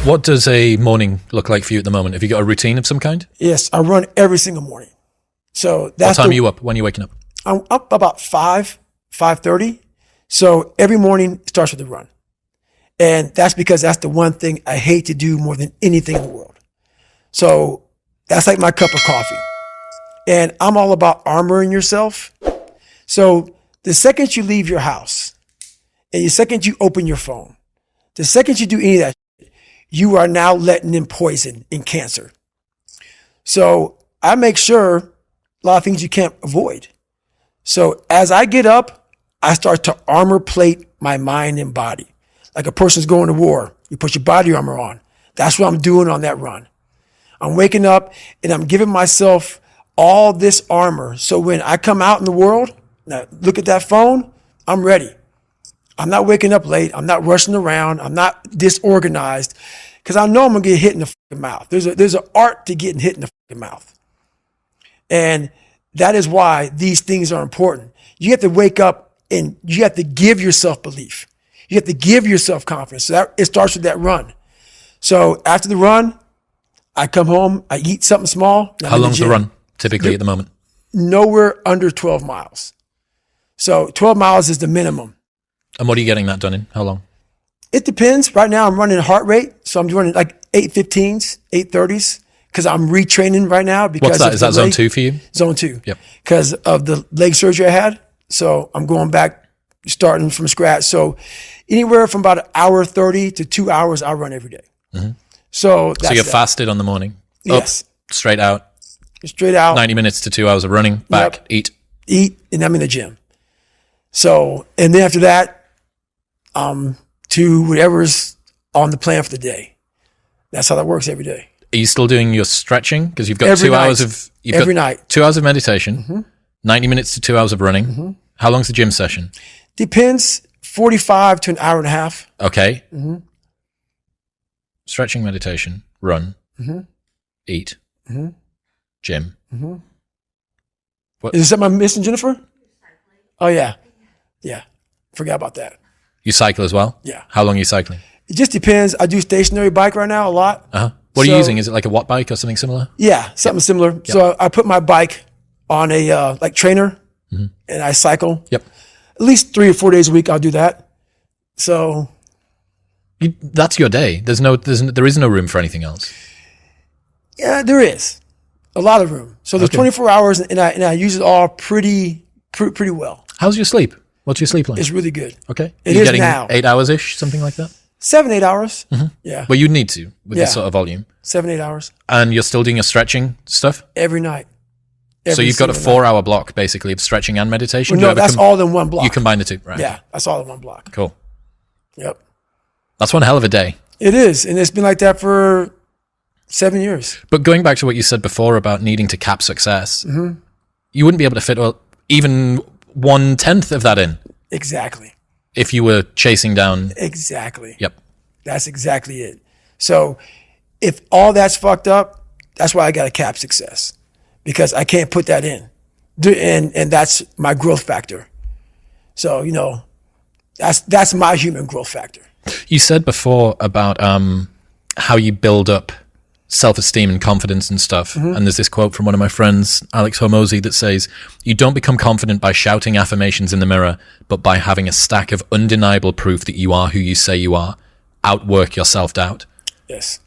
What does a morning look like for you at the moment? Have you got a routine of some kind? Yes, I run every single morning. So that's what time are you up? When are you waking up? I'm up about 5:30. So every morning starts with a run. And that's because that's the one thing I hate to do more than anything in the world. So that's like my cup of coffee. And I'm all about armoring yourself. So the second you leave your house and the second you open your phone, the second you do any of that, you are now letting in poison and cancer. So I make sure a lot of things you can't avoid. So as I get up, I start to armor plate my mind and body. Like a person's going to war, you put your body armor on. That's what I'm doing on that run. I'm waking up and I'm giving myself all this armor. So when I come out in the world, now look at that phone, I'm ready. I'm not waking up late. I'm not rushing around. I'm not disorganized because I know I'm going to get hit in the fucking mouth. There's an art to getting hit in the fucking mouth. And that is why these things are important. You have to wake up and you have to give yourself belief. You have to give yourself confidence. So it starts with that run. So after the run, I come home, I eat something small. How long's the run typically at the moment? Nowhere under 12 miles. So 12 miles is the minimum. And what are you getting that done in? How long? It depends. Right now I'm running heart rate. So I'm running like 8:15s, 8:30s because I'm retraining right now. Because what's that? Is that zone 2 for you? Zone 2. Yep. Because of the leg surgery I had. So I'm going back, starting from scratch. So anywhere from about 1:30 to 2 hours, I run every day. Mm-hmm. So you're fasted on the morning. Yes. Up, straight out. Straight out. 90 minutes to 2 hours of running. Back. Yep. Eat, and I'm in the gym. So, and then after that, to whatever's on the plan for the day. That's how that works every day. Are you still doing your stretching? Because you've got every 2 hours of every night. 2 hours of meditation, mm-hmm. 90 minutes to 2 hours of running. Mm-hmm. How long's the gym session? Depends. 45 to an hour and a half. Okay. Mm-hmm. Stretching, meditation, run, mm-hmm. Eat, mm-hmm. Gym. Mm-hmm. What? Is there something I'm missing, Jennifer? Oh, yeah. Yeah. Forgot about that. You cycle as well? Yeah. How long are you cycling? It just depends. I do stationary bike right now a lot. Uh-huh. What are you using? Is it like a watt bike or something similar? Yeah, something similar. Yep. So I put my bike on a like trainer, mm-hmm. and I cycle. Yep. At least 3 or 4 days a week I'll do that. So that's your day. There is no room for anything else. Yeah, there is a lot of room. So there's 24 hours, and I use it all pretty well. How's your sleep? What's your sleep like? It's really good. Okay. It You're is getting now. 8 hours-ish, something like that? 7-8 hours. Mm-hmm. Yeah. Well, you'd need to with this sort of volume. 7-8 hours. And you're still doing your stretching stuff? Every night. So you've got a 4-hour block basically of stretching and meditation? Well, no, that's all in one block. You combine the two, right? Yeah, that's all in one block. Cool. Yep. That's one hell of a day. It is. And it's been like that for 7 years. But going back to what you said before about needing to cap success, mm-hmm. you wouldn't be able to fit even 1/10 of that in. Exactly. If you were chasing down. Exactly. Yep. That's exactly it. So if all that's fucked up, that's why I got to cap success, because I can't put that in. And that's my growth factor. So, that's my human growth factor. You said before about how you build up self-esteem and confidence and stuff. Mm-hmm. And there's this quote from one of my friends, Alex Hormozy, that says, "You don't become confident by shouting affirmations in the mirror, but by having a stack of undeniable proof that you are who you say you are. Outwork your self-doubt." Yes.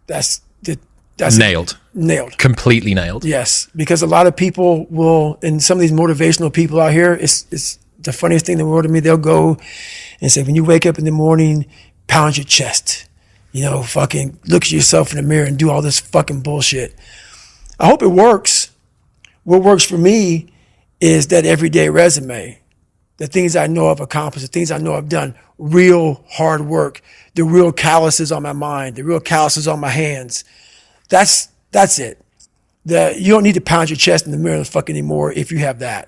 That's nailed. Nailed. Completely nailed. Yes. Because a lot of people will, and some of these motivational people out here, it's the funniest thing in the world to me. They'll go and say, when you wake up in the morning, pound your chest. Fucking look at yourself in the mirror and do all this fucking bullshit. I hope it works. What works for me is that everyday resume, the things I know I've accomplished, the things I know I've done, real hard work, the real calluses on my mind, the real calluses on my hands. That's it. You don't need to pound your chest in the mirror fucking anymore if you have that.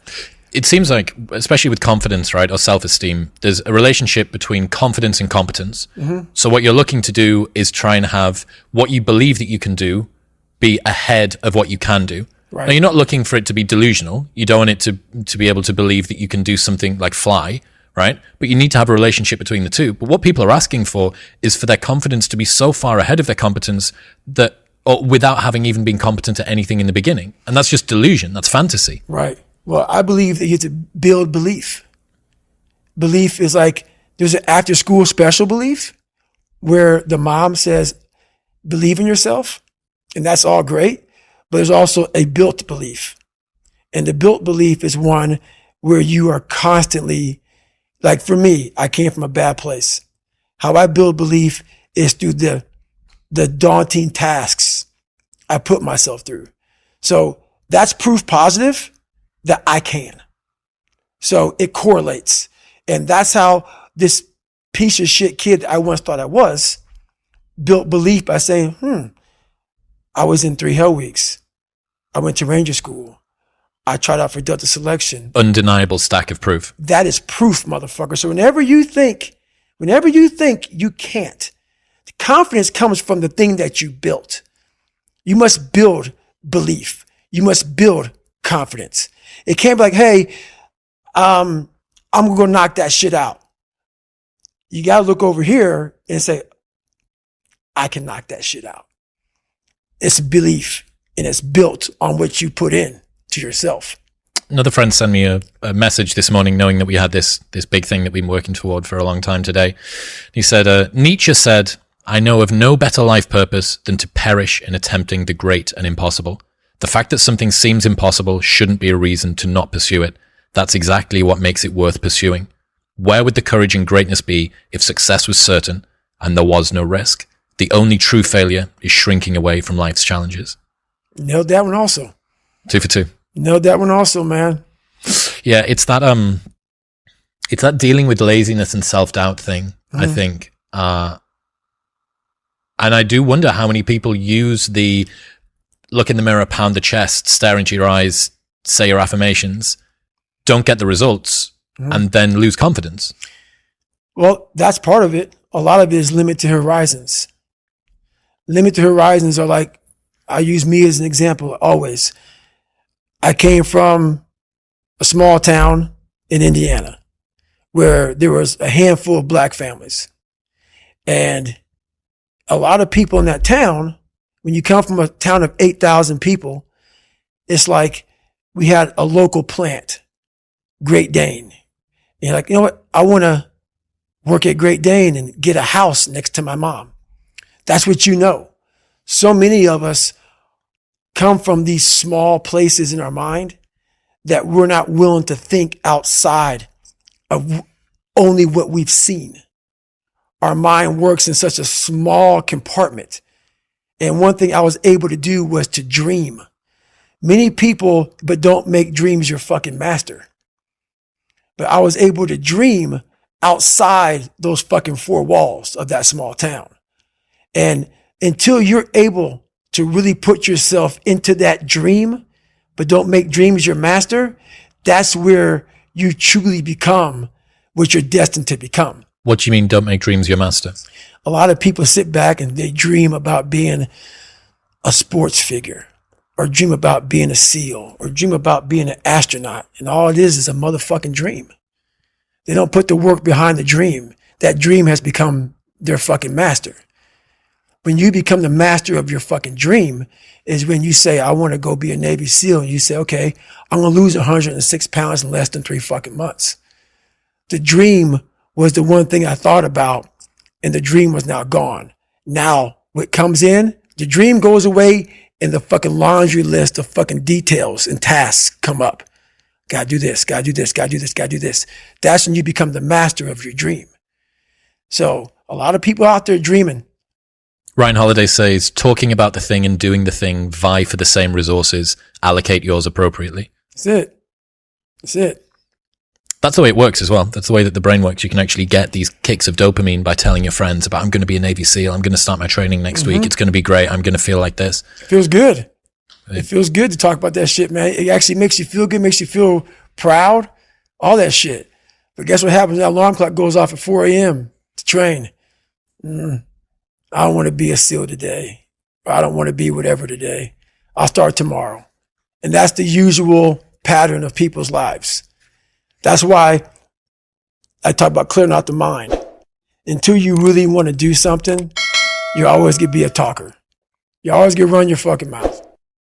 It seems like, especially with confidence, right, or self-esteem, there's a relationship between confidence and competence. Mm-hmm. So what you're looking to do is try and have what you believe that you can do be ahead of what you can do. Right. Now, you're not looking for it to be delusional. You don't want it to be able to believe that you can do something like fly. right? But you need to have a relationship between the two. But what people are asking for is for their confidence to be so far ahead of their competence that, or without having even been competent at anything in the beginning. And that's just delusion. That's fantasy. Right. Well, I believe that you have to build belief. Belief is like, there's an after school special belief where the mom says, believe in yourself. And that's all great. But there's also a built belief. And the built belief is one where you are constantly, like for me, I came from a bad place. How I build belief is through the daunting tasks I put myself through. So that's proof positive that I can. So it correlates. And that's how this piece of shit kid I once thought I was built belief by saying, I was in 3 Hell Weeks. I went to Ranger School. I tried out for Delta Selection. Undeniable stack of proof. That is proof, motherfucker. So whenever you think you can't, the confidence comes from the thing that you built. You must build belief. You must build confidence. It can't be like, hey, I'm going to go knock that shit out. You got to look over here and say, I can knock that shit out. It's belief, and it's built on what you put in to yourself. Another friend sent me a message this morning knowing that we had this big thing that we've been working toward for a long time today. He said, Nietzsche said, I know of no better life purpose than to perish in attempting the great and impossible. The fact that something seems impossible shouldn't be a reason to not pursue it. That's exactly what makes it worth pursuing. Where would the courage and greatness be if success was certain and there was no risk? The only true failure is shrinking away from life's challenges. Nailed that one also. 2 for 2. Nailed that one also, man. Yeah, it's that dealing with laziness and self-doubt thing, I think. And I do wonder how many people use the look in the mirror, pound the chest, stare into your eyes, say your affirmations, don't get the results, and then lose confidence. Well, that's part of it. A lot of it is limited horizons. Limited horizons are like, I use me as an example always. I came from a small town in Indiana where there was a handful of black families. And a lot of people in that town, when you come from a town of 8,000 people, it's like we had a local plant, Great Dane. And you're like, you know what? I want to work at Great Dane and get a house next to my mom. That's what you know. So many of us come from these small places in our mind that we're not willing to think outside of only what we've seen. Our mind works in such a small compartment. And one thing I was able to do was to dream. Many people, but don't make dreams your fucking master. But I was able to dream outside those fucking 4 walls of that small town. And until you're able to really put yourself into that dream, but don't make dreams your master, that's where you truly become what you're destined to become. What do you mean, don't make dreams your master? A lot of people sit back and they dream about being a sports figure, or dream about being a SEAL, or dream about being an astronaut. And all it is a motherfucking dream. They don't put the work behind the dream. That dream has become their fucking master. When you become the master of your fucking dream is when you say, I want to go be a Navy SEAL. And you say, okay, I'm going to lose 106 pounds in less than 3 fucking months. The dream was the one thing I thought about, and the dream was now gone. Now what comes in, the dream goes away, and the fucking laundry list of fucking details and tasks come up. Gotta do this, gotta do this, gotta do this, gotta do this. That's when you become the master of your dream. So a lot of people out there dreaming. Ryan Holiday says, talking about the thing and doing the thing vie for the same resources. Allocate yours appropriately. That's it. That's it. That's the way it works as well. That's the way that the brain works. You can actually get these kicks of dopamine by telling your friends about, I'm going to be a Navy SEAL. I'm going to start my training next week. It's going to be great. I'm going to feel like this. It feels good. It feels good to talk about that shit, man. It actually makes you feel good, makes you feel proud, all that shit. But guess what happens? That alarm clock goes off at 4 a.m. to train. I don't want to be a SEAL today. Or I don't want to be whatever today. I'll start tomorrow. And that's the usual pattern of people's lives. That's why I talk about clearing out the mind. Until you really want to do something, you always get be a talker. You always get run your fucking mouth.